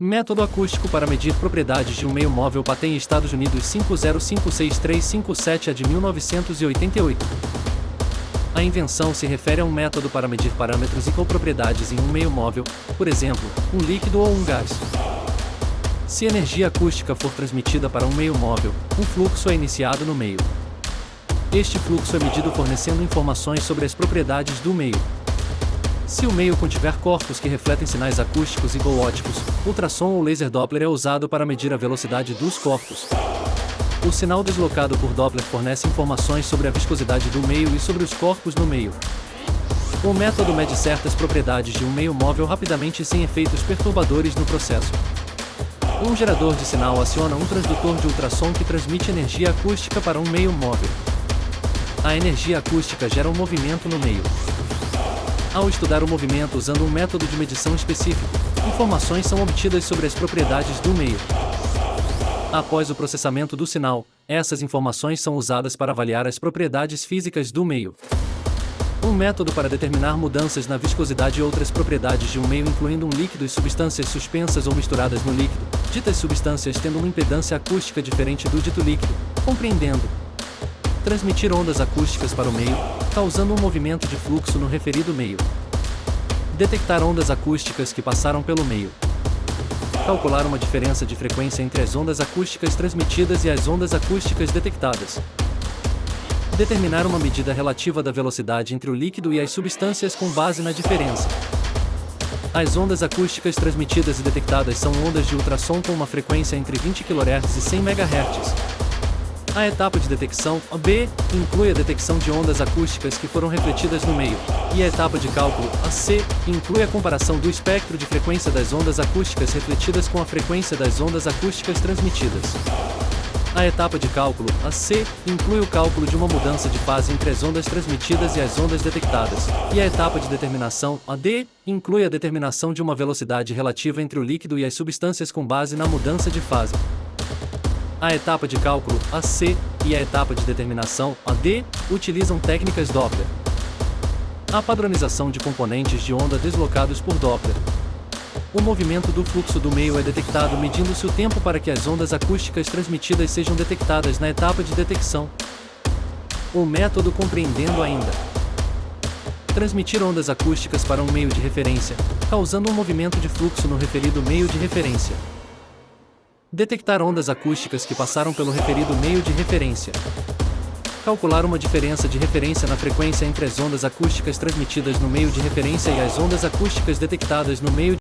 Método acústico para medir propriedades de um meio móvel Patent Estados Unidos 5056357 de 1988. A invenção se refere a um método para medir parâmetros e copropriedades em um meio móvel, por exemplo, um líquido ou um gás. Se energia acústica for transmitida para um meio móvel, um fluxo é iniciado no meio. Este fluxo é medido fornecendo informações sobre as propriedades do meio. Se o meio contiver corpos que refletem sinais acústicos igual óticos, ultrassom ou laser Doppler é usado para medir a velocidade dos corpos. O sinal deslocado por Doppler fornece informações sobre a viscosidade do meio e sobre os corpos no meio. O método mede certas propriedades de um meio móvel rapidamente sem efeitos perturbadores no processo. Um gerador de sinal aciona um transdutor de ultrassom que transmite energia acústica para um meio móvel. A energia acústica gera um movimento no meio. Ao estudar o movimento usando um método de medição específico, informações são obtidas sobre as propriedades do meio. Após o processamento do sinal, essas informações são usadas para avaliar as propriedades físicas do meio. Um método para determinar mudanças na viscosidade e outras propriedades de um meio incluindo um líquido e substâncias suspensas ou misturadas no líquido, ditas substâncias tendo uma impedância acústica diferente do dito líquido, compreendendo transmitir ondas acústicas para o meio, causando um movimento de fluxo no referido meio. Detectar ondas acústicas que passaram pelo meio. Calcular uma diferença de frequência entre as ondas acústicas transmitidas e as ondas acústicas detectadas. Determinar uma medida relativa da velocidade entre o líquido e as substâncias com base na diferença. As ondas acústicas transmitidas e detectadas são ondas de ultrassom com uma frequência entre 20 kHz e 100 MHz. A etapa de detecção, a B, inclui a detecção de ondas acústicas que foram refletidas no meio, e a etapa de cálculo, a C, inclui a comparação do espectro de frequência das ondas acústicas refletidas com a frequência das ondas acústicas transmitidas. A etapa de cálculo, a C, inclui o cálculo de uma mudança de fase entre as ondas transmitidas e as ondas detectadas, e a etapa de determinação, a D, inclui a determinação de uma velocidade relativa entre o líquido e as substâncias com base na mudança de fase. A etapa de cálculo, a C, e a etapa de determinação, a D, utilizam técnicas Doppler. A padronização de componentes de onda deslocados por Doppler. O movimento do fluxo do meio é detectado medindo-se o tempo para que as ondas acústicas transmitidas sejam detectadas na etapa de detecção. O método compreendendo ainda transmitir ondas acústicas para um meio de referência, causando um movimento de fluxo no referido meio de referência. Detectar ondas acústicas que passaram pelo referido meio de referência. Calcular uma diferença de referência na frequência entre as ondas acústicas transmitidas no meio de referência e as ondas acústicas detectadas no meio